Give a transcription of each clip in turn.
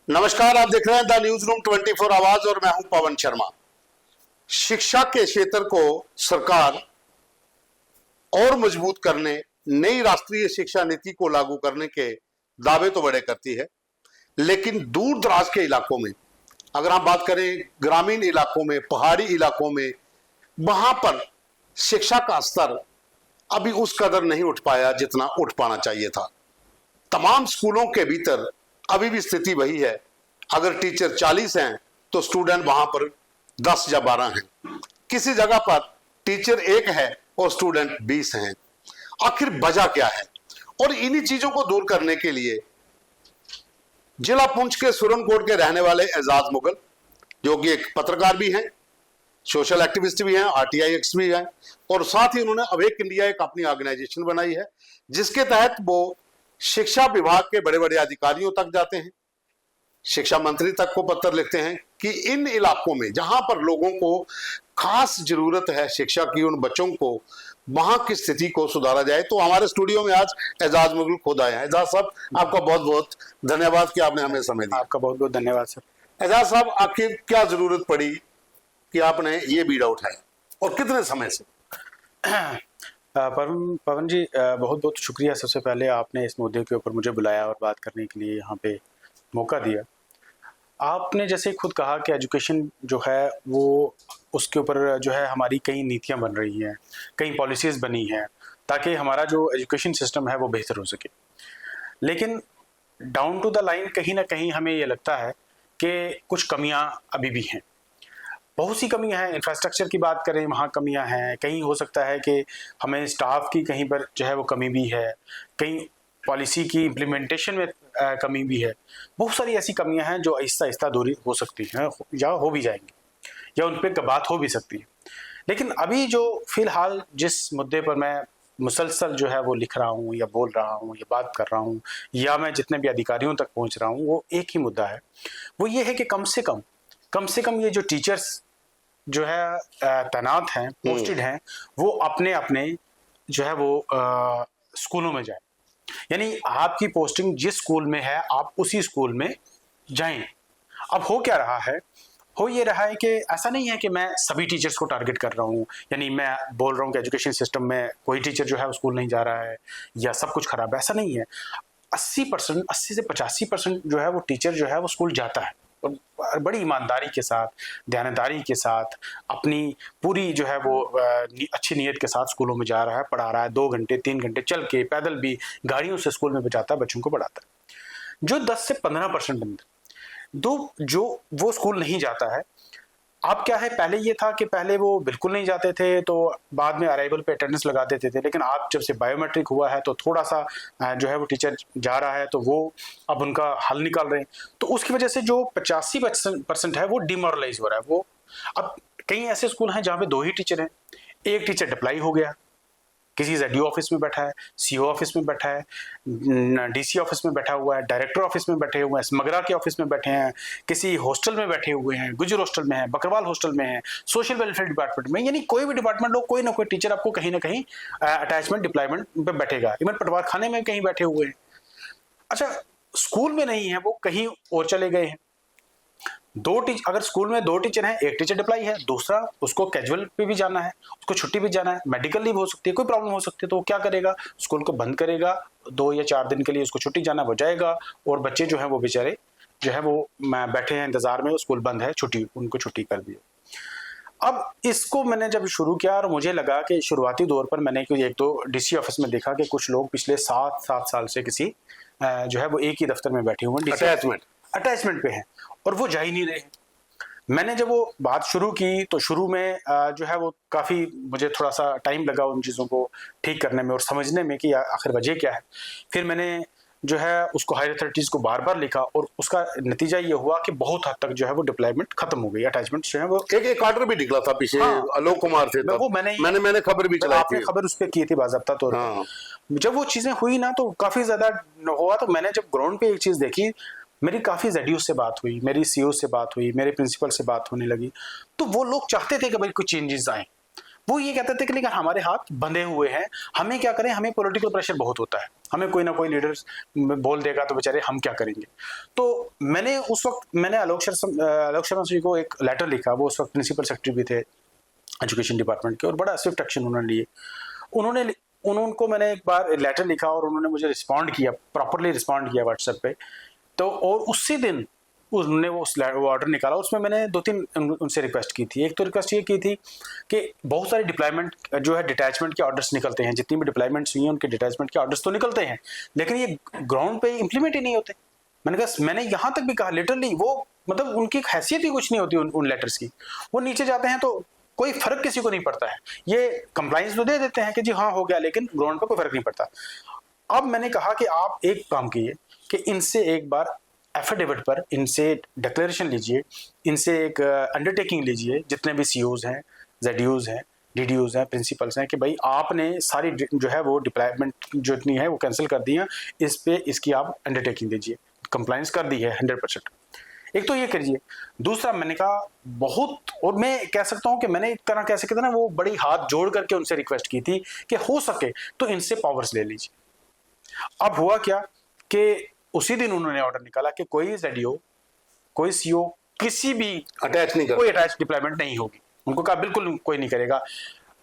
नमस्कार, आप देख रहे हैं द न्यूज रूम 24 आवाज और मैं हूं पवन शर्मा। शिक्षा के क्षेत्र को सरकार और मजबूत करने, नई राष्ट्रीय शिक्षा नीति को लागू करने के दावे तो बड़े करती है, लेकिन दूर दराज के इलाकों में, अगर हम बात करें ग्रामीण इलाकों में, पहाड़ी इलाकों में, वहां पर शिक्षा का स्तर अभी उस कदर नहीं उठ पाया जितना उठ पाना चाहिए था। तमाम स्कूलों के भीतर अभी भी स्थिति वही है, अगर टीचर 40 हैं तो स्टूडेंट वहां पर 10 या 12 हैं। किसी जगह पर टीचर 1 है और स्टूडेंट 20 हैं। आखिर वजह क्या है? और इन्हीं चीजों को दूर करने के लिए जिला पुंछ के सुरनकोट के रहने वाले एजाज मुगल, जो कि एक पत्रकार भी हैं, सोशल एक्टिविस्ट भी हैं, आरटीआई एक्स भी हैं, और साथ ही उन्होंने अवेक इंडिया एक अपनी ऑर्गेनाइजेशन बनाई है, जिसके तहत वो शिक्षा विभाग के बड़े बड़े अधिकारियों तक जाते हैं, शिक्षा मंत्री तक को पत्र लिखते हैं कि इन इलाकों में जहां पर लोगों को खास जरूरत है शिक्षा की, उन बच्चों को वहां की स्थिति को सुधारा जाए। तो हमारे स्टूडियो में आज एजाज मुगल खुद आए हैं। एजाज साहब, आपका बहुत बहुत धन्यवाद कि आपने हमें समय दिया। आपका बहुत बहुत धन्यवाद सर। एजाज साहब, आखिर क्या जरूरत पड़ी कि आपने ये बीड़ा उठाया और कितने समय से? पवन जी, बहुत बहुत शुक्रिया। सबसे पहले आपने इस मुद्दे के ऊपर मुझे बुलाया और बात करने के लिए यहाँ पे मौका दिया। आपने जैसे खुद कहा कि एजुकेशन जो है वो उसके ऊपर जो है हमारी कई नीतियाँ बन रही हैं, कई पॉलिसीज़ बनी हैं ताकि हमारा जो एजुकेशन सिस्टम है वो बेहतर हो सके। लेकिन डाउन टू द लाइन कहीं ना कहीं हमें ये लगता है कि कुछ कमियाँ अभी भी हैं, बहुत सी कमियां हैं। इंफ्रास्ट्रक्चर की बात करें, वहाँ कमियां हैं। कहीं हो सकता है कि हमें स्टाफ की कहीं पर जो है वो कमी भी है, कहीं पॉलिसी की इम्प्लीमेंटेशन में कमी भी है। बहुत सारी ऐसी कमियां हैं जो आहिस्ता आहिस्ता दूरी हो सकती हैं या हो भी जाएंगी या उन पर बात हो भी सकती है। लेकिन अभी जो फिलहाल जिस मुद्दे पर मैं मुसलसल जो है वो लिख रहा हूँ या बोल रहा हूँ या बात कर रहा हूँ या मैं जितने भी अधिकारियों तक पहुँच रहा हूँ, वो एक ही मुद्दा है। वो ये है कि कम से कम ये जो टीचर्स जो है तैनात हैं, पोस्टेड हैं, वो अपने अपने जो है वो स्कूलों में जाएं। यानी आपकी पोस्टिंग जिस स्कूल में है आप उसी स्कूल में जाएं। अब हो क्या रहा है? हो ये रहा है कि ऐसा नहीं है कि मैं सभी टीचर्स को टारगेट कर रहा हूँ, यानी मैं बोल रहा हूँ कि एजुकेशन सिस्टम में कोई टीचर जो है वो स्कूल नहीं जा रहा है या सब कुछ खराब है। ऐसा नहीं है। 80 से 85% जो है वो टीचर जो है वो स्कूल जाता है और बड़ी ईमानदारी के साथ, ध्यानदारी के साथ, अपनी पूरी जो है वो अच्छी नीयत के साथ स्कूलों में जा रहा है, पढ़ा रहा है। 2 घंटे 3 घंटे चल के, पैदल भी, गाड़ियों से स्कूल में पहुंचाता है, बच्चों को पढ़ाता है। जो 10 से 15% दो जो वो स्कूल नहीं जाता है, अब क्या है, पहले ये था कि पहले वो बिल्कुल नहीं जाते थे तो बाद में अराइवल पे अटेंडेंस लगा देते थे। लेकिन आज जब से बायोमेट्रिक हुआ है तो थोड़ा सा जो है वो टीचर जा रहा है तो वो अब उनका हल निकाल रहे हैं। तो उसकी वजह से जो 85% है वो डिमोरलाइज हो रहा है। वो अब कई ऐसे स्कूल हैं जहाँ पे 2 ही टीचर हैं। एक टीचर डिप्लाई हो गया, किसी ZDO ऑफिस में बैठा है, CO ऑफिस में बैठा है, DC ऑफिस में बैठा हुआ है, डायरेक्टर ऑफिस में बैठे हुए हैं, स्मगरा के ऑफिस में बैठे हैं, किसी हॉस्टल में बैठे हुए हैं, गुजर हॉस्टल में है, बकरवाल हॉस्टल में है, सोशल वेलफेयर डिपार्टमेंट में। यानी कोई भी डिपार्टमेंट लो, कोई ना कोई टीचर आपको कहीं ना कहीं अटैचमेंट डिप्लॉयमेंट पे बैठेगा। इवन पटवार खाने में कहीं बैठे हुए हैं। अच्छा, स्कूल में नहीं है, वो कहीं और चले गए हैं। अगर स्कूल में 2 टीचर हैं, एक टीचर डिप्लाई है, दूसरा उसको कैजुअल पे भी जाना है, उसको छुट्टी भी जाना है, मेडिकल लीव हो सकती है, कोई प्रॉब्लम हो सकती है, तो वो क्या करेगा? स्कूल को बंद करेगा, 2 या 4 दिन के लिए उसको छुट्टी जाना, वो जाएगा और बच्चे जो है वो बेचारे जो है वो बैठे हैं इंतजार में, स्कूल बंद है, उनको छुट्टी कर दी। अब इसको मैंने जब शुरू किया और मुझे लगा कि शुरुआती दौर पर मैंने 1-2 DC ऑफिस में देखा कि कुछ लोग पिछले 7 साल से किसी जो है वो एक ही दफ्तर में बैठे हुए हैं, अटैचमेंट पे हैं और वो जा ही नहीं रहे। मैंने जब वो बात शुरू की तो शुरू में जो है वो काफ़ी मुझे थोड़ा सा टाइम लगा उन चीज़ों को ठीक करने में और समझने में कि आखिर वजह क्या है। फिर मैंने जो है उसको हायर अथॉरिटीज़ को बार बार लिखा और उसका नतीजा ये हुआ कि बहुत हद तक जो है वो डिप्लॉयमेंट खत्म हो गई। अटैचमेंट जो है वो एक ऑर्डर भी निकला था पीछे। हाँ, आलोक कुमार थे वो मैंने खबर भी चलाई थी, खबर उस पर की थी बाज़ाब्ता तौर पर। हाँ। जब वो चीज़ें हुई ना तो काफ़ी ज़्यादा हुआ। तो मैंने जब ग्राउंड पे एक चीज़ देखी, मेरी काफ़ी ZDO से बात हुई, मेरी CO से बात हुई, मेरे प्रिंसिपल से बात होने लगी, तो वो लोग चाहते थे कि भाई कुछ चेंजेस आए। वो ये कहते थे कि लेकिन हमारे हाथ बंधे हुए हैं, हमें क्या करें, हमें पॉलिटिकल प्रेशर बहुत होता है, हमें कोई ना कोई लीडर बोल देगा तो बेचारे हम क्या करेंगे। तो मैंने उस वक्त मैंने आलोक शर्मा जी को एक लेटर लिखा, वो उस वक्त प्रिंसिपल सेक्रेटरी भी थे एजुकेशन डिपार्टमेंट के, और बड़ा स्विफ्ट एक्शन उन्होंने लिए। उनको मैंने एक बार लेटर लिखा और उन्होंने मुझे रिस्पॉन्ड किया, प्रॉपरली रिस्पॉन्ड किया व्हाट्सएप पे। तो और उसी दिन उन्होंने वो ऑर्डर निकाला, उसमें मैंने 2-3 उनसे रिक्वेस्ट की थी। एक तो रिक्वेस्ट ये की थी कि बहुत सारे डिप्लॉयमेंट जो है डिटैचमेंट के ऑर्डर्स निकलते हैं, जितनी भी डिप्लॉयमेंट्स हुई हैं उनके डिटैचमेंट के ऑर्डर्स तो निकलते हैं, लेकिन ये ग्राउंड पे इंप्लीमेंट ही नहीं होते। मैंने यहाँ तक भी कहा लिटरली, वो मतलब उनकी हैसियत ही कुछ नहीं होती उन लेटर्स की। वो नीचे जाते हैं तो कोई फर्क किसी को नहीं पड़ता है, ये कंप्लाइंस तो दे देते हैं कि जी हाँ हो गया, लेकिन ग्राउंड पर कोई फर्क नहीं पड़ता। अब मैंने कहा कि आप एक काम कीजिए कि इनसे एक बार एफिडेविट पर इनसे डिक्लेरेशन लीजिए, इनसे एक अंडरटेकिंग लीजिए, जितने भी सीओज हैं, जेडीओज हैं, डीडीओज हैं, प्रिंसिपल्स हैं, कि भाई आपने सारी जो है वो डिप्लॉयमेंट जो इतनी है वो कैंसिल कर दी है, इस पे इसकी आप अंडरटेकिंग दीजिए, कंप्लाइंस कर दी है 100%। एक तो ये करिए। दूसरा मैंने कहा बहुत, और मैं कह सकता हूं कि मैंने एक तरह कैसे कहते ना, वो बड़ी हाथ जोड़ करके उनसे रिक्वेस्ट की थी कि हो सके तो इनसे पावर्स ले लीजिए। अब हुआ क्या कि उसी दिन उन्होंने ऑर्डर निकाला कि कोई जेडीओ, कोई सीओ किसी भी अटैच नहीं कर, कोई अटैच डिप्लॉयमेंट नहीं होगी। उनको कहा बिल्कुल कोई नहीं करेगा।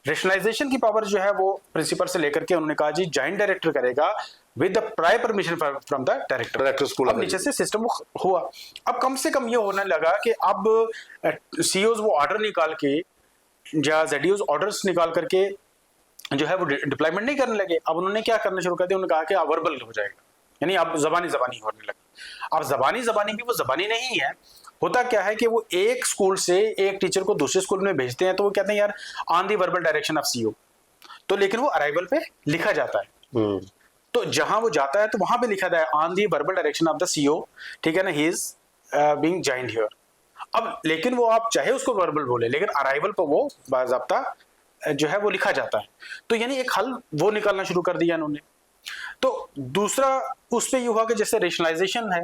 रेशनलाइजेशन की पावर जो है वो प्रिंसिपल से लेकर के उन्होंने कहा जी जॉइंट डायरेक्टर करेगा with the prior permission from the director school. अब नीचे से सिस्टम हुआ। अब कम से कम ये होने लगा कि अब सीईओज वो ऑर्डर निकाल के या जेडीओज ऑर्डर्स निकाल करके जो है वो डिप्लॉयमेंट नहीं करने लगे। अब उन्होंने क्या करना शुरू कर दिया, उन्होंने कहा कि अब वर्बल हो जाएगा, यानी अब जबानी होने लगा। अब जबानी भी वो जबानी नहीं है। होता क्या है कि वो एक स्कूल से एक टीचर को दूसरे स्कूल में भेजते हैं तो वो कहते हैं यार on the verbal direction of CEO, तो लेकिन वो अराइवल पे लिखा जाता है। तो जहां वो जाता है तो वहां पे लिखा है on the verbal direction of the CEO, ठीक है ना, he is being joined here. अब लेकिन वो आप चाहे उसको वर्बल बोले, लेकिन अराइवल पर वो बाज़ाब्ता जो है वो लिखा जाता है। तो यानी एक हल वो निकालना शुरू कर दिया इन्होंने। तो दूसरा उस पे ये हुआ कि जैसे रेशनलाइजेशन है,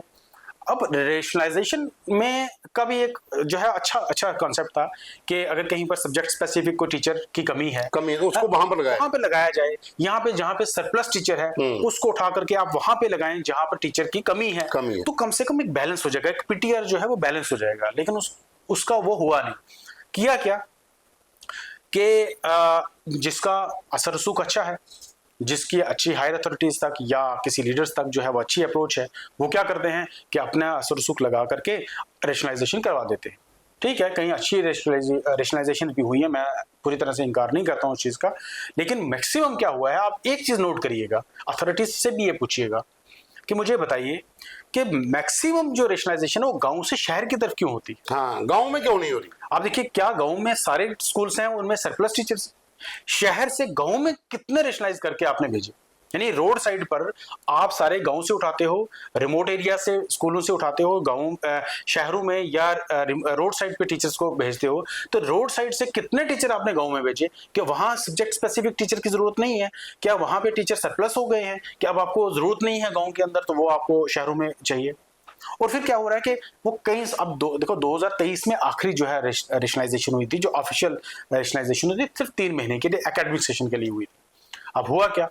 अब रेशनलाइजेशन में का भी एक जो है अच्छा कॉन्सेप्ट था कि अगर कहीं पर सब्जेक्ट स्पेसिफिक को टीचर की कमी है तो उसको वहां पर लगाया जाए। यहाँ पे जहाँ पे सरप्लस टीचर है उसको उठा करके आप वहां पे लगाएं जहां पर टीचर की कमी है। तो कम से कम एक बैलेंस हो जाएगा, एक पीटीआर जो है वो बैलेंस हो जाएगा। लेकिन उसका वो हुआ नहीं। किया क्या कि जिसका असर रसूख अच्छा है, जिसकी अच्छी हायर अथॉरिटीज तक या किसी लीडर्स तक जो है वो अच्छी अप्रोच है, वो क्या करते हैं कि अपना असर रसूख लगा करके रेशनलाइजेशन करवा देते हैं। ठीक है, कहीं अच्छी रेशनलाइजेशन भी हुई है, मैं पूरी तरह से इनकार नहीं करता हूँ उस चीज़ का, लेकिन मैक्सिमम क्या हुआ है, आप एक चीज़ नोट करिएगा, अथॉरिटीज से भी ये पूछिएगा कि मुझे बताइए कि मैक्सिमम जो रेशनलाइजेशन है वो गांव से शहर की तरफ क्यों होती है। हाँ, गांव में क्यों नहीं हो रही। आप देखिए, क्या गांव में सारे स्कूल्स हैं उनमें सरप्लस टीचर्स, शहर से गांव में कितने रेशनलाइज करके आपने भेजे। यानी रोड साइड पर आप सारे गांव से उठाते हो, रिमोट एरिया से स्कूलों से उठाते हो, गांव शहरों में या रोड साइड पे टीचर्स को भेजते हो, तो रोड साइड से कितने टीचर आपने गांव में भेजे। क्या वहां सब्जेक्ट स्पेसिफिक टीचर की जरूरत नहीं है? क्या वहां पे टीचर सरप्लस हो गए हैं कि अब आपको जरूरत नहीं है गाँव के अंदर, तो वो आपको शहरों में चाहिए। और फिर क्या हो रहा है कि वो कहीं अब देखो 2023 में आखिरी जो है रेशनलाइजेशन हुई थी, जो ऑफिशियल रेशनलाइजेशन हुई थी, सिर्फ 3 महीने के लिए एकेडमिक सेशन के लिए हुई थी। अब हुआ क्या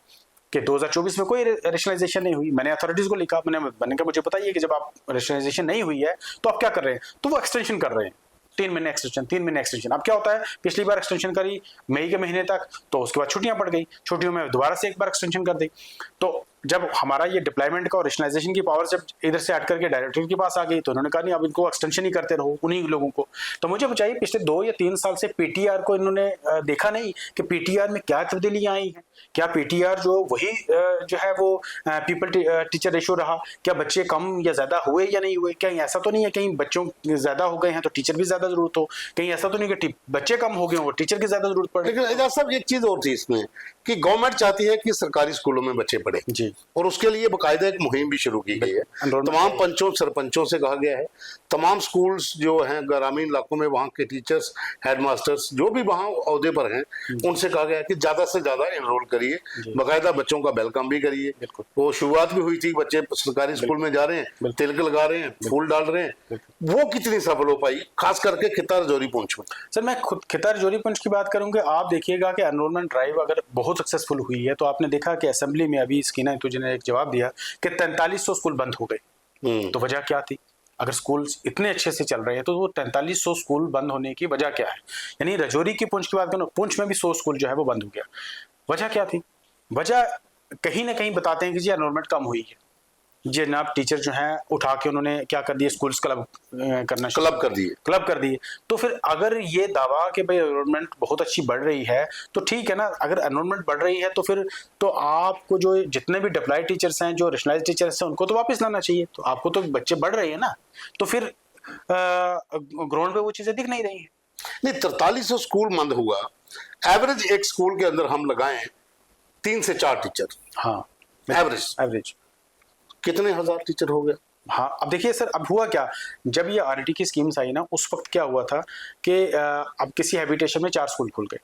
कि 2024 में कोई रेशनलाइजेशन नहीं हुई। मैंने अथॉरिटीज को लिखा, मैंने कहा मुझे बताइए कि जब आप रेशनलाइजेशन नहीं हुई है तो आप क्या कर रहे हैं, तो वो एक्सटेंशन कर रहे हैं, 3 महीने एक्सटेंशन। अब क्या होता है, पिछली बार एक्सटेंशन करी मई के महीने तक, तो उसके बाद छुट्टियां पड़ गई, छुट्टियों में दोबारा से एक बार एक्सटेंशन कर दी। तो जब हमारा ये डिप्लॉयमेंट का और रेशनलाइजेशन की पावर जब इधर से हट करके डायरेक्टर के पास आ गई, तो उन्होंने कहा नहीं, अब इनको एक्सटेंशन ही करते रहो उन्हीं लोगों को। तो मुझे बताइए, पिछले 2 या 3 साल से पीटीआर को इन्होंने देखा नहीं कि पीटीआर में क्या तब्दीलियां आई हैं। क्या पीटीआर जो वही जो है वो पीपल टीचर रेशो रहा? क्या बच्चे कम या ज्यादा हुए या नहीं हुए? कहीं ऐसा तो नहीं है कहीं बच्चों ज्यादा हो गए हैं तो टीचर भी ज्यादा जरूरत हो, कहीं ऐसा तो नहीं कि बच्चे कम हो गए हो टीचर की ज्यादा जरूरत पड़े। लेकिन एजाज साहब, एक चीज और थी इसमें कि गवर्नमेंट चाहती है कि सरकारी स्कूलों में बच्चे पढ़े जी, जी। और उसके लिए बाकायदा एक मुहिम भी शुरू की गई है। तमाम पंचों सरपंचों से कहा गया है, तमाम स्कूल्स जो हैं ग्रामीण इलाकों में, वहाँ के टीचर्स, हेडमास्टर्स जो भी वहाँ ओहदे पर हैं, उनसे कहा गया है कि ज्यादा से ज्यादा एनरोल करिए, बाकायदा बच्चों का वेलकम भी करिए। वो शुरुआत भी हुई थी, बच्चे सरकारी स्कूल में जा रहे हैं, तिलक लगा रहे हैं, फूल डाल रहे हैं, वो कितनी सफल हो पाई, खास करके खितार जोरी पुंछ में। सर मैं खुद खितार जोरी पुंछ की बात करूंगा, आप देखिएगा कि एनरोलमेंट ड्राइव अगर बहुत सक्सेसफुल हुई है तो आपने देखा कि असेंबली में अभी स्कीना इंतुजी ने एक जवाब दिया कि 4300 स्कूल बंद हो गए। तो वजह क्या थी? अगर स्कूल इतने अच्छे से चल रहे हैं तो वो 4300 स्कूल बंद होने की वजह क्या है? यानी रजौरी की पुंछ की बात करूँ, पुंछ में भी 100 स्कूल जो है वो बंद हो गया। वजह क्या थी? वजह कहीं ना कहीं बताते हैं कि जी एनरोलमेंट कम हुई है। जनाब टीचर जो हैं उठा के उन्होंने क्या कर दिया, स्कूल्स क्लब करना, क्लब कर दिए। तो फिर अगर ये दावा कि भाई एनरोलमेंट बहुत अच्छी बढ़ रही है तो ठीक है ना, अगर एनरोलमेंट बढ़ रही है तो फिर तो आपको जो जितने भी डिप्लॉयड टीचर्स हैं, जो रेशनलाइज्ड टीचर्स हैं, उनको तो वापस लाना चाहिए। तो आपको तो बच्चे बढ़ रहे हैं ना, तो फिर ग्राउंड पे वो चीजें दिख नहीं रही है। नहीं, 4300 स्कूल बंद हुआ, एवरेज एक स्कूल के अंदर हम लगाएं 3 से 4 टीचर। हाँ, एवरेज कितने हजार टीचर हो गए? हाँ, अब देखिए सर, अब हुआ क्या, जब ये आरटी की स्कीम्स आई ना, उस वक्त क्या हुआ था कि अब किसी हैबिटेशन में 4 स्कूल खुल गए।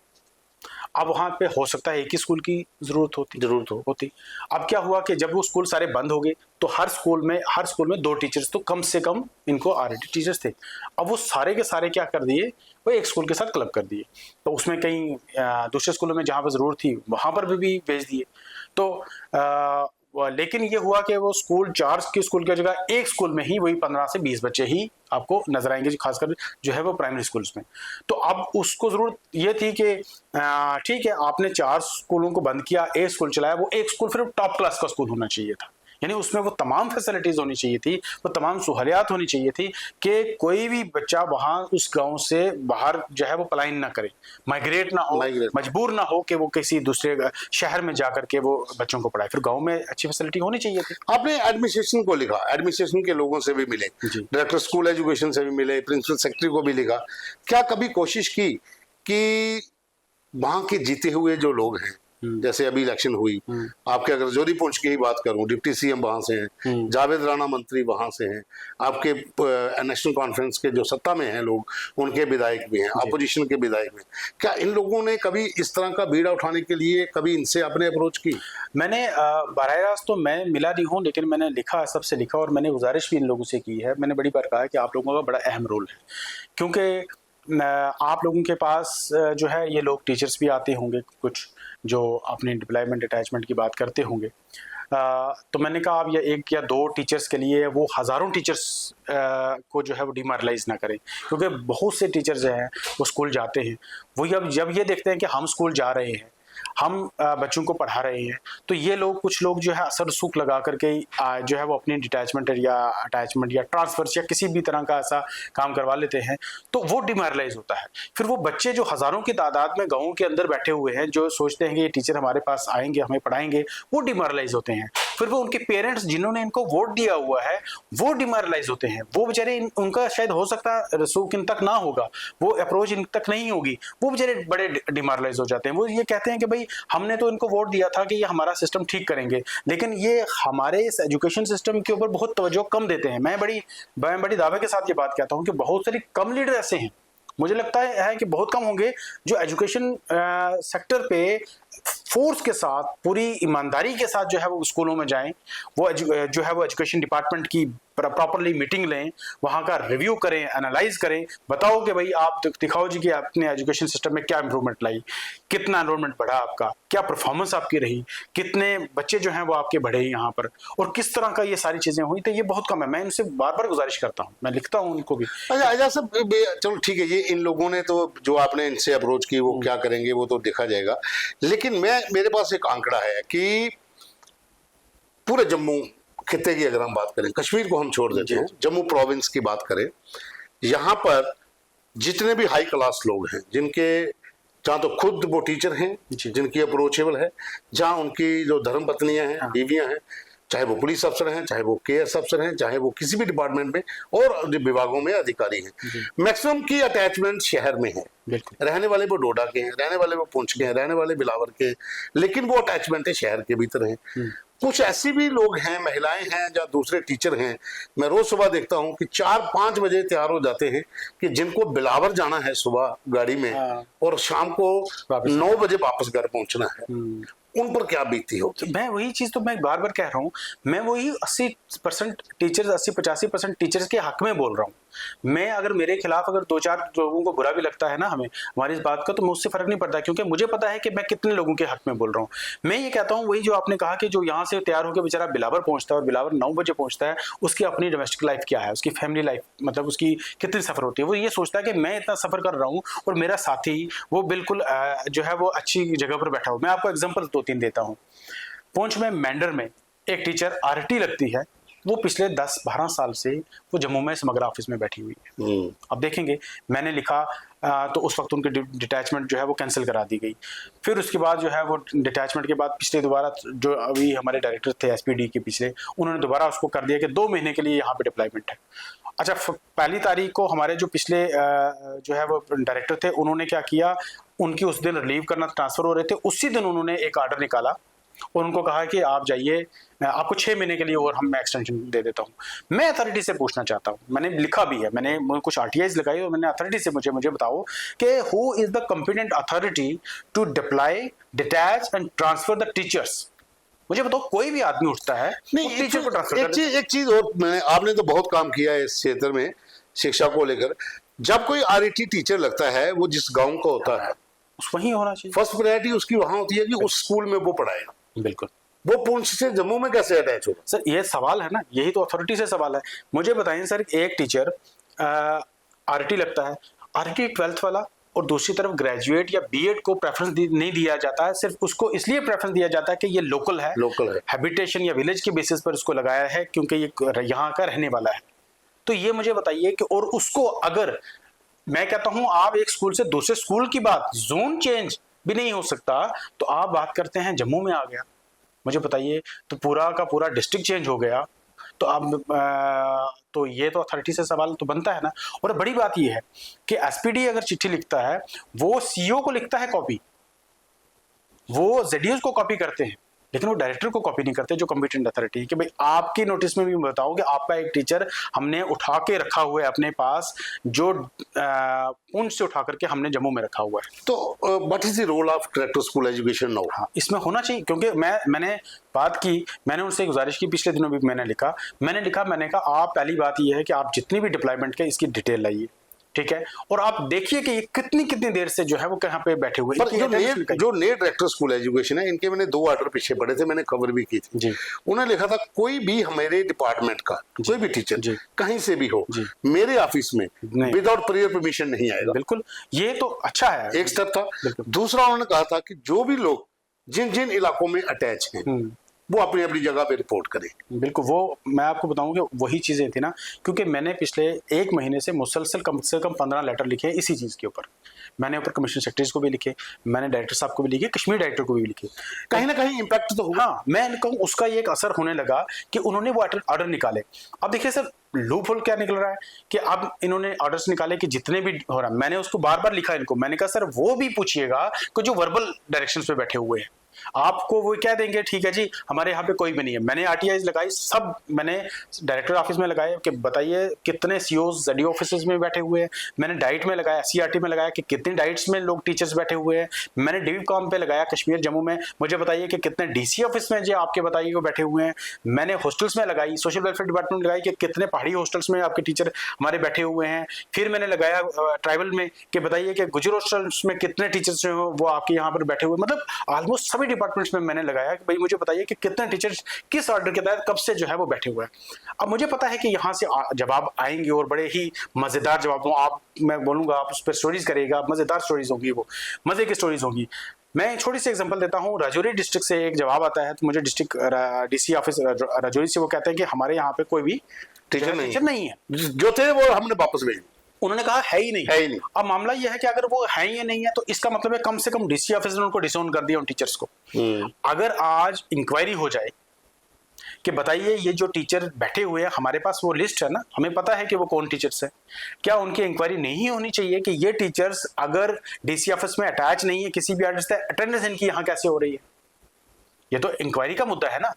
अब वहां पे हो सकता है एक ही स्कूल की जरूरत होती। अब क्या हुआ कि जब वो स्कूल सारे बंद हो गए तो हर स्कूल में 2 टीचर्स तो कम से कम इनको आरटी टीचर्स थे। अब वो सारे के सारे क्या कर दिए, वो एक स्कूल के साथ क्लब कर दिए। तो उसमें कहीं दूसरे स्कूलों में जहां पर जरूरत थी वहां पर भी भेज दिए। तो लेकिन ये हुआ कि वो स्कूल 4 की स्कूल की जगह एक स्कूल में ही वही 15 से 20 बच्चे ही आपको नजर आएंगे, खासकर जो है वो प्राइमरी स्कूल्स में। तो अब उसको जरूरत ये थी कि ठीक है, आपने 4 स्कूलों को बंद किया, एक स्कूल चलाया, वो एक स्कूल फिर टॉप क्लास का स्कूल होना चाहिए था। यानी उसमें वो तमाम फैसिलिटीज होनी चाहिए थी, वो तमाम सहूलियात होनी चाहिए थी कि कोई भी बच्चा वहां उस गांव से बाहर जो है वो पलायन ना करे, माइग्रेट ना हो, मजबूर ना हो कि वो किसी दूसरे शहर में जाकर के वो बच्चों को पढ़ाए। फिर गांव में अच्छी फैसिलिटी होनी चाहिए थी। आपने एडमिनिस्ट्रेशन को लिखा, एडमिनिस्ट्रेशन के लोगों से भी मिले, डायरेक्टर स्कूल एजुकेशन से भी मिले, प्रिंसिपल सेक्रेटरी को भी लिखा, क्या कभी कोशिश की कि वहां के जीते हुए जो लोग हैं, जैसे अभी इलेक्शन हुई, आपके अगर जोरी पुंछ की ही बात करूं, डिप्टी सीएम वहां से हैं, जावेद राणा मंत्री वहां से हैं, आपके नेशनल कॉन्फ्रेंस के जो सत्ता में हैं लोग, उनके विधायक भी हैं, अपोजिशन के विधायक भी, क्या इन लोगों ने कभी इस तरह का बीड़ा उठाने के लिए कभी इनसे आपने अप्रोच की? मैंने बराह रास्त तो मैं मिला नहीं हूँ, लेकिन मैंने लिखा, सबसे लिखा, और मैंने गुजारिश भी इन लोगों से की है। मैंने बड़ी बार कहा कि आप लोगों का बड़ा अहम रोल है, क्योंकि आप लोगों के पास जो है ये लोग टीचर्स भी आते होंगे, कुछ जो अपनी डिप्लॉयमेंट अटैचमेंट की बात करते होंगे। तो मैंने कहा आप या 1 या 2 टीचर्स के लिए वो हज़ारों टीचर्स को जो है वो डिमोरलाइज ना करें, क्योंकि बहुत से टीचर्स जो हैं वो स्कूल जाते हैं, वो जब ये देखते हैं कि हम स्कूल जा रहे हैं, हम बच्चों को पढ़ा रहे हैं, तो ये लोग, कुछ लोग जो है असर सूख लगा करके जो है वो अपनी डिटैचमेंट या अटैचमेंट या ट्रांसफर्स या किसी भी तरह का ऐसा काम करवा लेते हैं, तो वो डिमोरलाइज होता है। फिर वो बच्चे जो हज़ारों की तादाद में गाँव के अंदर बैठे हुए हैं, जो सोचते हैं कि ये टीचर हमारे पास आएंगे, हमें पढ़ाएंगे, वो डिमोरलाइज होते हैं। फिर वो उनके पेरेंट्स जिन्होंने इनको वोट दिया हुआ है वो डिमोरलाइज होते हैं। वो बेचारे उनका शायद हो सकता है रसूख इन तक ना होगा, वो अप्रोच इन तक नहीं होगी, वो बेचारे बड़े डिमोरलाइज हो जाते हैं। वो ये कहते हैं कि भाई हमने तो इनको वोट दिया था कि ये हमारा सिस्टम ठीक करेंगे, लेकिन ये हमारे इस एजुकेशन सिस्टम के ऊपर बहुत तवज्जो कम देते हैं। मैं बड़ी दावे के साथ ये बात कहता हूँ कि बहुत सारे कम लीडर ऐसे हैं, मुझे लगता है कि बहुत कम होंगे, जो एजुकेशन सेक्टर पे फोर्स के साथ, पूरी ईमानदारी के साथ जो है वो स्कूलों में जाएं, वो जो है वो एजुकेशन डिपार्टमेंट की प्रॉपरली मीटिंग लें, वहाँ का रिव्यू करें, एनालाइज करें, बताओ कि भाई आप दिखाओ जी कि आपने एजुकेशन सिस्टम में क्या इंप्रूवमेंट लाई, कितना एनरोलमेंट बढ़ा आपका, क्या परफॉर्मेंस आपकी रही, कितने बच्चे जो हैं वो आपके बढ़े यहाँ पर, और किस तरह का ये सारी चीजें हुई। तो ये बहुत कम है, मैं इनसे बार बार गुजारिश करता हूँ, मैं लिखता हूँ उनको भी। अच्छा आजाद साहब, चलो ठीक है, ये इन लोगों ने तो जो आपने इनसे अप्रोच की वो क्या करेंगे वो तो देखा जाएगा, लेकिन मेरे पास एक आंकड़ा है कि पूरे जम्मू खित्ते की अगर हम बात करें, कश्मीर को हम छोड़ देते हैं, जम्मू प्रोविंस की बात करें, यहाँ पर जितने भी हाई क्लास लोग हैं, जिनके जहाँ तो खुद वो टीचर हैं, जिनकी अप्रोचेबल है, जहाँ उनकी जो धर्म पत्नियां हैं, बीवियां हैं, चाहे वो पुलिस अफसर हैं, चाहे वो केएस अफसर हैं, चाहे वो किसी भी डिपार्टमेंट में और विभागों में अधिकारी हैं, मैक्सिमम की अटैचमेंट शहर में है। रहने वाले वो डोडा के हैं, रहने वाले वो पुंछ के हैं, रहने वाले बिलावर के हैं, लेकिन वो अटैचमेंट है शहर के भीतर है। कुछ ऐसी भी लोग हैं, महिलाएं हैं या दूसरे टीचर हैं, मैं रोज सुबह देखता हूं कि 4-5 बजे तैयार हो जाते हैं कि जिनको बिलावर जाना है सुबह गाड़ी में और शाम को 9 बजे वापस घर पहुंचना है, उन पर क्या बीती होगी। मैं वही चीज तो मैं बार बार कह रहा हूँ, मैं वही 80% टीचर्स, 80-85% टीचर्स के हक में बोल रहा हूँ। मैं अगर मेरे खिलाफ अगर 2-4 लोगों को बुरा भी लगता है ना हमें हमारी इस बात का, तो मुझसे उससे फर्क नहीं पड़ता, क्योंकि मुझे पता है कि मैं कितने लोगों के हक में बोल रहा हूँ। मैं ये कहता हूँ वही जो आपने कहा कि जो यहाँ से तैयार होकर बेचारा बिलावर पहुंचता है और बिलावर 9 बजे पहुंचता है, उसकी अपनी डोमेस्टिक लाइफ क्या है, उसकी फैमिली लाइफ मतलब उसकी कितनी सफर होती है। वो ये सोचता है कि मैं इतना सफर कर रहा हूँ और मेरा साथी वो बिल्कुल जो है वो अच्छी जगह पर बैठा हो। मैं आपको एग्जाम्पल 2-3 देता हूँ। पुंछ में मेंढर में एक टीचर आरटी लगती है, वो पिछले 10-12 साल से वो जम्मू में समग्र ऑफिस में बैठी हुई है। अब देखेंगे मैंने लिखा तो उस वक्त उनकी डिटैचमेंट जो है वो कैंसिल करा दी गई। फिर उसके बाद जो है वो डिटैचमेंट के बाद पिछले दोबारा जो अभी हमारे डायरेक्टर थे एसपीडी के पिछले, उन्होंने दोबारा उसको कर दिया कि 2 महीने के लिए यहाँ पे डिप्लॉयमेंट है। अच्छा, 1 तारीख को हमारे जो पिछले जो है वो डायरेक्टर थे, उन्होंने क्या किया, उनकी उस दिन रिलीव करना ट्रांसफर हो रहे थे, उसी दिन उन्होंने एक आर्डर निकाला और उनको कहा कि आप जाइए, आपको 6 महीने के लिए और मैं एक्सटेंशन दे देता हूं। मैं अथॉरिटी से पूछना चाहता हूं, मैंने लिखा भी है, मैंने कुछ आरटीआईज लगाई और मैंने अथॉरिटी से मुझे बताओ कि who is the competent authority to deploy, detach and transfer the teachers. मुझे बताओ, कोई भी आदमी उठता है नहीं, टीचर को ट्रांसफर एक चीज और, आपने तो बहुत काम किया है इस क्षेत्र में शिक्षा को लेकर। जब कोई आरटी टीचर लगता है, वो जिस गांव का होता है वही होना चाहिए, फर्स्ट प्रायोरिटी उसकी वहां होती है कि उस स्कूल में वो पढ़ाएगा। बिल्कुल। वो पुंछ से जम्मू में कैसे अटैच होगा? सर ये सवाल है ना, यही तो अथॉरिटी से सवाल है। मुझे बताइए सर, एक टीचर आरटी लगता है, आरटी 12th वाला, और दूसरी तरफ ग्रेजुएट या बीएड को प्रेफरेंस नहीं दिया जाता है, सिर्फ उसको इसलिए प्रेफरेंस दिया जाता है कि ये लोकल है, हैबिटेशन या विलेज के बेसिस पर उसको लगाया है क्योंकि ये यहाँ का रहने वाला है। तो ये मुझे बताइए कि और उसको अगर मैं कहता हूं आप एक स्कूल से दूसरे स्कूल की बात, जोन चेंज भी नहीं हो सकता, तो आप बात करते हैं जम्मू में आ गया। मुझे बताइए, तो पूरा का पूरा डिस्ट्रिक्ट चेंज हो गया, तो अब तो ये तो अथॉरिटी से सवाल तो बनता है ना। और बड़ी बात ये है कि एसपीडी अगर चिट्ठी लिखता है, वो सीईओ को लिखता है कॉपी, वो जेडीओ को कॉपी करते हैं, लेकिन वो डायरेक्टर को कॉपी नहीं करते जो कॉम्पिटेंट अथॉरिटी है कि भाई आपकी नोटिस में भी बताओ कि आपका एक टीचर हमने उठा के रखा हुआ है अपने पास, जो पुंछ से उठा करके हमने जम्मू में रखा हुआ है। तो what is the role of director school education now? हाँ, इसमें होना चाहिए, क्योंकि मैंने बात की, मैंने उनसे गुजारिश की, पिछले दिनों भी मैंने कहा आप पहली बात ये है कि आप जितनी भी डिप्लॉयमेंट के इसकी डिटेल लाइए, ठीक है, और आप देखिए कि ये कितनी देर से जो है वो कहाँ पे बैठे हुए। जो नए डायरेक्टर स्कूल एजुकेशन है, इनके मैंने 2 ऑर्डर पीछे पड़े थे, मैंने खबर भी की थी जी। उन्होंने लिखा था कोई भी हमारे डिपार्टमेंट का कोई भी टीचर कहीं से भी हो मेरे ऑफिस में विदाउट प्रेयर परमिशन नहीं आएगा। बिल्कुल, ये तो अच्छा है, एक स्टेप था। दूसरा उन्होंने कहा था कि जो भी लोग जिन जिन इलाकों में अटैच हैं वो अपनी अपनी जगह पे रिपोर्ट करें। बिल्कुल, वो मैं आपको बताऊं कि वही चीजें थी ना, क्योंकि मैंने पिछले 1 महीने से मुसलसल कम से कम 15 लेटर लिखे हैं इसी चीज के ऊपर। मैंने ऊपर कमिश्नर सेक्रेटरीज को भी लिखे, मैंने डायरेक्टर साहब को भी लिखे, कश्मीर डायरेक्टर को भी लिखे। कहीं ना कहीं इम्पैक्ट तो हुआ। हाँ, मैं कहूँ उसका ये एक असर होने लगा कि उन्होंने वो ऑर्डर निकाले। अब देखिए सर, लूप होल क्या निकल रहा है कि अब इन्होंने ऑर्डर्स निकाले कि जितने भी हो रहा है, मैंने उसको बार बार लिखा इनको, मैंने कहा सर वो भी पूछिएगा कि जो वर्बल डायरेक्शंस पे बैठे हुए हैं, आपको वो क्या देंगे, ठीक है जी हमारे यहाँ पे कोई भी नहीं है। मैंने आरटीआईज लगाई, सब मैंने डायरेक्टर ऑफिस में लगाए कि बताइए कितने सीओज जेडी ऑफिस में बैठे हुए हैं। मैंने डाइट में लगाया, सीआरटी में लगाया कि कितनी डाइट्स में लोग टीचर्स बैठे हुए हैं। मैंने डीवीकॉम पे लगाया कश्मीर जम्मू में, मुझे बताइए कि कितने डीसी ऑफिस में जो आपके बताइए वो बैठे हुए हैं। मैंने हॉस्टल्स में लगाई, सोशल वेलफेयर डिपार्टमेंट में लगाई कि कितने पहाड़ी हॉस्टल्स में आपके टीचर हमारे बैठे हुए हैं। फिर मैंने लगाया ट्राइबल में कि बताइए कि गुजर हॉस्टल्स में कितने टीचर्स हो वो आपके यहाँ पर बैठे हुए। मतलब ऑलमोस्ट सभी डिपार्टमेंट्स में मैंने लगाया कि भाई मुझे बताइए कि कितने टीचर्स किस ऑर्डर के तहत कब से जो है वो बैठे हुए हैं। अब मुझे पता है कि यहाँ से जवाब आएंगे और बड़े ही मजेदार जवाब, आप मैं बोलूंगा आप उस पर स्टोरीज करिएगा, मजेदार स्टोरीज होंगी, वो मजे की स्टोरीज होंगी। मैं छोटी सी एग्जांपल देता हूँ, राजौरी डिस्ट्रिक्ट से एक जवाब आता है, तो मुझे डिस्ट्रिक्ट डीसी ऑफिस राजौरी से वो कहते हैं कि हमारे यहाँ पे कोई भी टीचर नहीं है, जो थे वो हमने वापस भेज। उन्होंने कहा है ही नहीं। अब मामला यह है कि अगर वो है ही नहीं है तो इसका मतलब है कम से कम डीसी ऑफिस ने उनको डिसोन कर दिया उन टीचर्स को। अगर आज इंक्वायरी हो जाए कि बताइए ये जो टीचर बैठे हुए हैं, हमारे पास वो लिस्ट है ना, हमें पता है कि वो कौन टीचर्स है, क्या उनकी इंक्वायरी नहीं होनी चाहिए कि ये टीचर्स अगर डीसी ऑफिस में अटैच नहीं है किसी भी ऑर्डर से, अटेंडेंस इनकी यहाँ कैसे हो रही है? ये तो इंक्वायरी का मुद्दा है ना।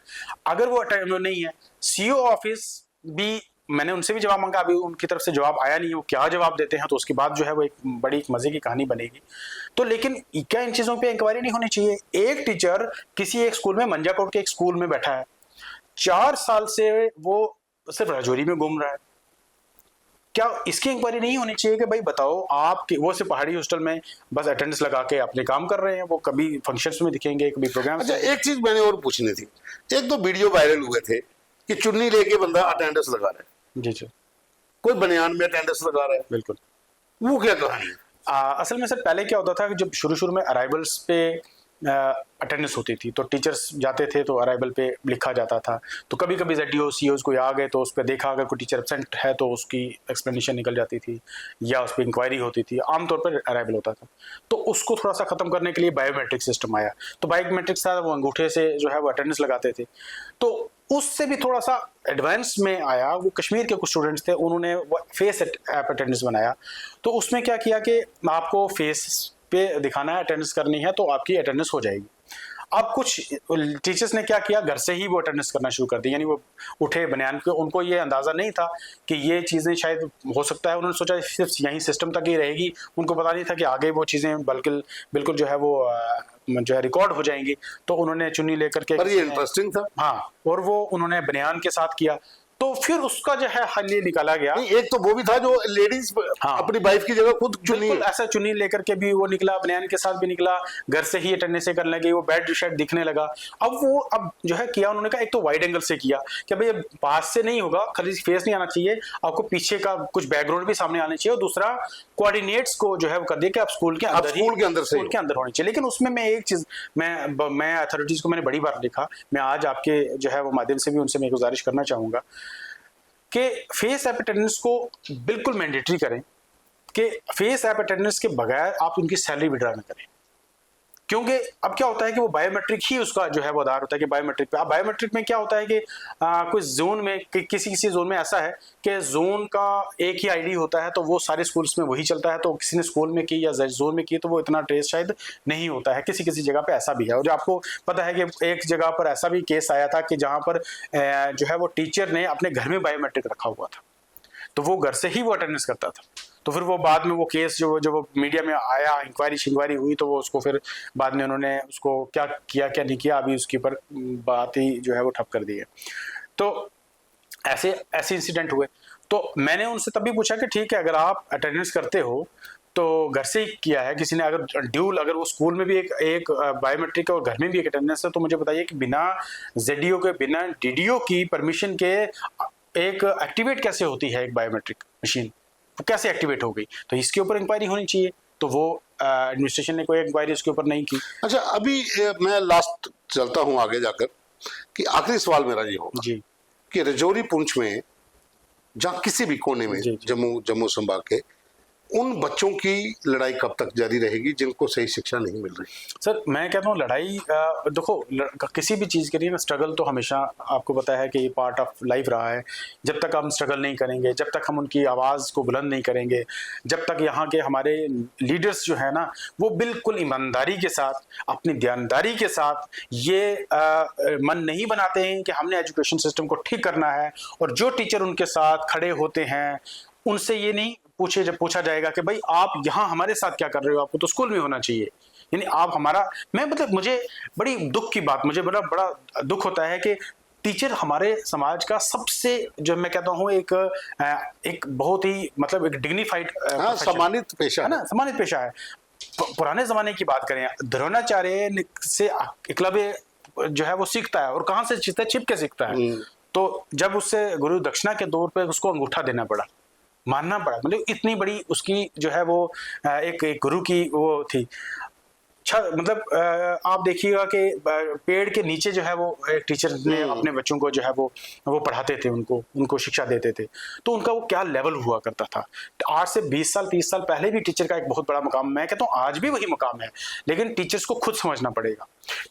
अगर वो नहीं है, सीईओ ऑफिस भी, मैंने उनसे भी जवाब मांगा, अभी उनकी तरफ से जवाब आया नहीं है, वो क्या जवाब देते हैं तो उसके बाद जो है वो एक बड़ी मजे की कहानी बनेगी। तो लेकिन क्या इन चीजों पे इंक्वायरी नहीं होनी चाहिए? एक टीचर किसी एक स्कूल में, मंजाकोट के एक स्कूल में बैठा है, 4 साल से वो सिर्फ राजौरी में घूम रहा है, क्या इसकी इंक्वायरी नहीं होनी चाहिए कि भाई बताओ आप, वो सिर्फ पहाड़ी हॉस्टल में बस अटेंडेंस लगा के अपने काम कर रहे हैं, वो कभी फंक्शंस में दिखेंगे, कभी प्रोग्राम। अच्छा, एक चीज मैंने और पूछनी थी, एक दो वीडियो वायरल हुए थे कि चुन्नी लेके बंदा अटेंडेंस लगा रहा है, जी जी, कोई बनियान में अटेंडेंस लगा रहा है, बिल्कुल। वो क्या कहानी है? असल में सर पहले क्या होता था कि जब शुरू में अराइवल्स पे अटेंडेंस होती थी तो टीचर्स जाते थे तो अराइवल पे लिखा जाता था, तो कभी कभी ZDO CEOs कोई आ गए तो उस पर देखा, अगर कोई टीचर एब्सेंट है तो उसकी एक्सप्लेनेशन निकल जाती थी या उस पर इंक्वायरी होती थी, आमतौर पर अराइवल होता था। तो उसको थोड़ा सा खत्म करने के लिए बायोमेट्रिक सिस्टम आया, तो बायोमेट्रिक था वो अंगूठे से जो है वो अटेंडेंस लगाते थे, तो उससे भी थोड़ा सा एडवांस में आया। वो कश्मीर के कुछ स्टूडेंट्स थे, उन्होंने फेस ऐप अटेंडेंस बनाया, तो उसमें क्या किया कि आपको फेस पे दिखाना है, अटेंडेंस करनी है, तो आपकी अटेंडेंस हो जाएगी। अब कुछ टीचर्स ने क्या किया, घर से ही वो अटेंडेंस करना शुरू कर दी, यानी वो उठे बनियान के, उनको ये अंदाजा नहीं था कि ये चीज़ें शायद हो सकता है, उन्होंने सोचा सिर्फ यहीं सिस्टम तक ही रहेगी, उनको पता नहीं था कि आगे वो चीज़ें बिल्कुल जो है वो जो है रिकॉर्ड हो जाएंगी। तो उन्होंने चुन्नी लेकर के, पर ये इंटरेस्टिंग था। हाँ, और वो उन्होंने बनियान के साथ किया, तो फिर उसका जो है हल ये निकाला गया। एक तो वो भी था जो लेडीज हाँ, अपनी वाइफ की जगह खुद चुन्नी, ऐसा चुन्नी लेकर के भी वो निकला, बनियान के साथ भी निकला, घर से ही अटेंडेंस करने लगे, वो बैड शर्ट दिखने लगा। अब जो है किया उन्होंने कहा, एक तो वाइड एंगल से किया कि भाई पास से नहीं होगा, खाली फेस नहीं आना चाहिए, आपको पीछे का कुछ बैकग्राउंड भी सामने आना चाहिए, और दूसरा कोऑर्डिनेट्स को जो है वो कर दिया कि आप स्कूल के अंदर होने चाहिए। लेकिन उसमें मैं एक चीज, मैं अथॉरिटीज को मैंने बड़ी बार लिखा, मैं आज आपके जो है वो माध्यम से भी उनसे मैं गुजारिश करना चाहूंगा कि फेस ऐप अटेंडेंस को बिल्कुल मैंडेटरी करें, कि फेस ऐप अटेंडेंस के बगैर आप उनकी सैलरी विड्रॉ न करें। क्योंकि अब क्या होता है कि वो बायोमेट्रिक ही उसका जो है वो आधार होता है कि बायोमेट्रिक पे, अब बायोमेट्रिक में क्या होता है कि कुछ जोन में, किसी जोन में ऐसा है कि जोन का एक ही आईडी होता है, तो वो सारे स्कूल्स में वही चलता है, तो किसी ने स्कूल में की या जोन में की तो वो इतना ट्रेस शायद नहीं होता है। किसी जगह पे ऐसा भी है, और जो आपको पता है कि एक जगह पर ऐसा भी केस आया था कि जहाँ पर जो है वो टीचर ने अपने घर में बायोमेट्रिक रखा हुआ था, तो वो घर से ही वो अटेंडेंस करता था। तो फिर वो बाद में वो केस जो वो मीडिया में आया, इंक्वायरी हुई, तो वो उसको फिर बाद में उन्होंने उसको क्या किया क्या नहीं किया, अभी उसके ऊपर बात ही जो है वो ठप कर दी है। तो ऐसे इंसिडेंट हुए, तो मैंने उनसे तभी पूछा कि ठीक है, अगर आप अटेंडेंस करते हो तो घर से ही किया है किसी ने, अगर वो स्कूल में भी एक बायोमेट्रिक और घर में भी एक अटेंडेंस है, तो मुझे बताइए कि बिना ZDO के, बिना DDO की परमिशन के एक एक्टिवेट कैसे होती है एक बायोमेट्रिक मशीन, वो कैसे एक्टिवेट हो गई? तो इसके ऊपर इंक्वायरी होनी चाहिए, तो वो एडमिनिस्ट्रेशन ने कोई इंक्वायरी इसके ऊपर नहीं की। अच्छा, अभी मैं लास्ट चलता हूं आगे जाकर कि आखिरी सवाल मेरा ये होगा जी, कि राजौरी पुंछ में जहाँ किसी भी कोने में, जम्मू संभाग के, उन बच्चों की लड़ाई कब तक जारी रहेगी जिनको सही शिक्षा नहीं मिल रही? सर मैं कहता हूँ लड़ाई, देखो किसी भी चीज़ के लिए ना स्ट्रगल तो हमेशा, आपको पता है कि ये पार्ट ऑफ लाइफ रहा है। जब तक हम स्ट्रगल नहीं करेंगे, जब तक हम उनकी आवाज़ को बुलंद नहीं करेंगे, जब तक यहाँ के हमारे लीडर्स जो है ना वो बिल्कुल ईमानदारी के साथ, अपनी ध्यानदारी के साथ ये मन नहीं बनाते हैं कि हमने एजुकेशन सिस्टम को ठीक करना है, और जो टीचर उनके साथ खड़े होते हैं उनसे ये नहीं पूछा जाएगा कि भाई आप यहाँ हमारे साथ क्या कर रहे हो, आपको तो स्कूल में होना चाहिए, यानी आप हमारा, मुझे बड़ी दुख की बात, मुझे बड़ा दुख होता है कि टीचर हमारे समाज का सबसे, जो मैं कहता हूँ एक बहुत ही एक डिग्निफाइड, सम्मानित पेशा है ना, सम्मानित पेशा है। पुराने जमाने की बात करें, द्रोणाचार्य से एकलव्य जो है वो सीखता है, और कहाँ से सीखता है? छिप के सीखता है। तो जब उससे गुरु दक्षिणा के दौर पे उसको अंगूठा देना पड़ा, मानना पड़ा, इतनी बड़ी उसकी जो है वो एक गुरु की वो थी। आप देखिएगा कि पेड़ के नीचे जो है वो एक टीचर ने अपने बच्चों को जो है वो पढ़ाते थे, उनको शिक्षा देते थे, तो उनका वो क्या लेवल हुआ करता था। आज से 20 साल 30 साल पहले भी टीचर का एक बहुत बड़ा मुकाम, मैं कहता हूँ आज भी वही मुकाम है, लेकिन टीचर्स को खुद समझना पड़ेगा।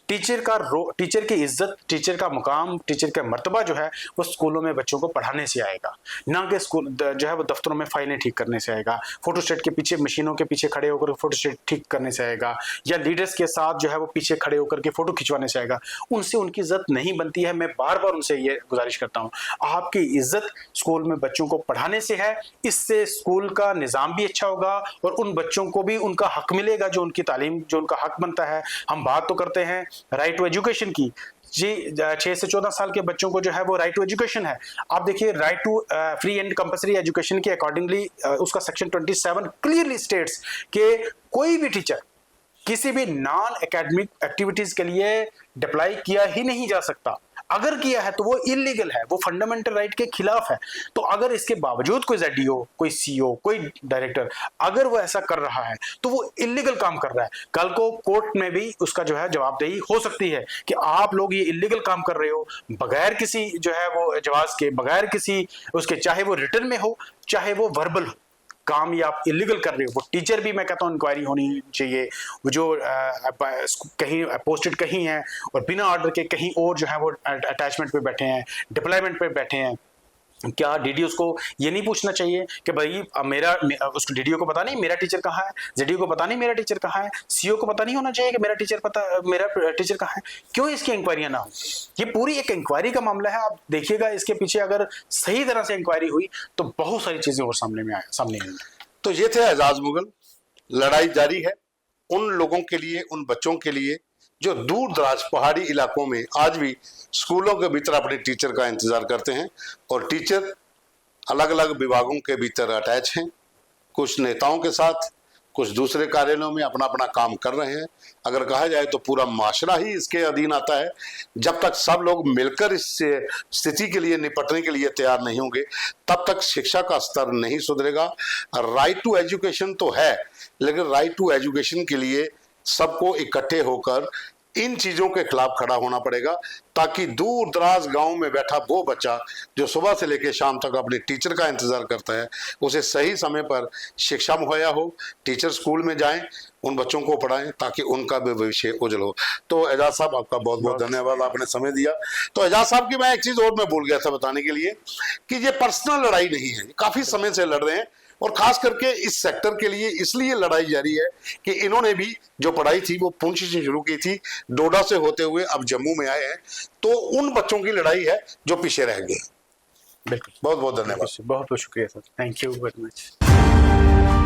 टीचर की इज्जत, टीचर का मुकाम, टीचर का मर्तबा जो है वो स्कूलों में बच्चों को पढ़ाने से आएगा, ना कि स्कूल जो है वो दफ्तरों में फाइलें ठीक करने से आएगा, फोटोस्टेट के पीछे, मशीनों के पीछे खड़े होकर फोटोस्टेट ठीक करने से आएगा, या लीडर्स के साथ जो है वो पीछे खड़े होकर के फोटो खिंचवाने से आएगा, उनसे उनकी इज्जत नहीं बनती है। मैं बार बार उनसे ये गुजारिश करता हूँ, आपकी इज्जत स्कूल में बच्चों को पढ़ाने से है। इससे स्कूल का निज़ाम भी अच्छा होगा और उन बच्चों को भी उनका हक मिलेगा, जो उनकी तालीम, जो उनका हक बनता है। हम बात तो करते हैं राइट टू एजुकेशन की जी, 6 से 14 साल के बच्चों को जो है वो राइट टू एजुकेशन है। आप देखिए right to free and compulsory education के अकॉर्डिंगली उसका सेक्शन 27 क्लियरली स्टेट्स कि कोई भी टीचर किसी भी नॉन एकेडमिक एक्टिविटीज के लिए डिप्लाई किया ही नहीं जा सकता। अगर किया है तो वो इलीगल है, वो फंडामेंटल राइट के खिलाफ है। तो अगर इसके बावजूद कोई ZDO, कोई CO, कोई डायरेक्टर अगर वो ऐसा कर रहा है तो वो इलीगल काम कर रहा है। कल को कोर्ट में भी उसका जो है जवाबदेही हो सकती है कि आप लोग ये इलीगल काम कर रहे हो, बगैर किसी जो है वो जवाब के, बगैर किसी उसके, चाहे वो रिटर्न में हो चाहे वो वर्बल हो, काम ये आप इलीगल कर रहे हो। वो टीचर भी, मैं कहता हूँ, इंक्वायरी होनी चाहिए। वो जो कहीं पोस्टेड कहीं है और बिना ऑर्डर के कहीं और जो है वो अटैचमेंट पे बैठे हैं, डिप्लॉयमेंट पे बैठे हैं, क्या DDO को ये नहीं पूछना चाहिए कि भाई उसको DDO को पता नहीं मेरा टीचर कहाँ है, ZDO को पता नहीं मेरा टीचर कहाँ है, CO को पता नहीं होना चाहिए कि मेरा टीचर कहाँ है? क्यों इसकी इंक्वायरियां ना हो? ये पूरी एक इंक्वायरी का मामला है। आप देखिएगा इसके पीछे अगर सही तरह से इंक्वायरी हुई तो बहुत सारी चीजें और सामने आएंगी। तो ये थे एजाज मुगल। लड़ाई जारी है उन लोगों के लिए, उन बच्चों के लिए जो दूर दराज पहाड़ी इलाकों में आज भी स्कूलों के भीतर अपने टीचर का इंतजार करते हैं। और टीचर अलग अलग विभागों के भीतर अटैच हैं, कुछ नेताओं के साथ, कुछ दूसरे कार्यालयों में अपना अपना काम कर रहे हैं। अगर कहा जाए तो पूरा माशरा ही इसके अधीन आता है। जब तक सब लोग मिलकर इस स्थिति के लिए निपटने के लिए तैयार नहीं होंगे तब तक शिक्षा का स्तर नहीं सुधरेगा। राइट टू एजुकेशन तो है, लेकिन राइट टू एजुकेशन के लिए सबको इकट्ठे होकर इन चीजों के खिलाफ खड़ा होना पड़ेगा, ताकि दूर दराज गांव में बैठा वो बच्चा जो सुबह से लेकर शाम तक अपने टीचर का इंतजार करता है, उसे सही समय पर शिक्षा मुहैया हो। टीचर स्कूल में जाएं, उन बच्चों को पढ़ाएं ताकि उनका भी भविष्य उज्जवल हो। तो एजाज साहब, आपका बहुत बहुत धन्यवाद, आपने समय दिया। तो एजाज साहब की मैं एक चीज और मैं भूल गया था बताने के लिए कि ये पर्सनल लड़ाई नहीं है, काफी समय से लड़ रहे हैं और खास करके इस सेक्टर के लिए इसलिए लड़ाई जारी है कि इन्होंने भी जो पढ़ाई थी वो पुंछ से शुरू की थी, डोडा से होते हुए अब जम्मू में आए हैं। तो उन बच्चों की लड़ाई है जो पीछे रह गए। बिल्कुल, बहुत बहुत धन्यवाद, बहुत बहुत शुक्रिया sir, thank you very much.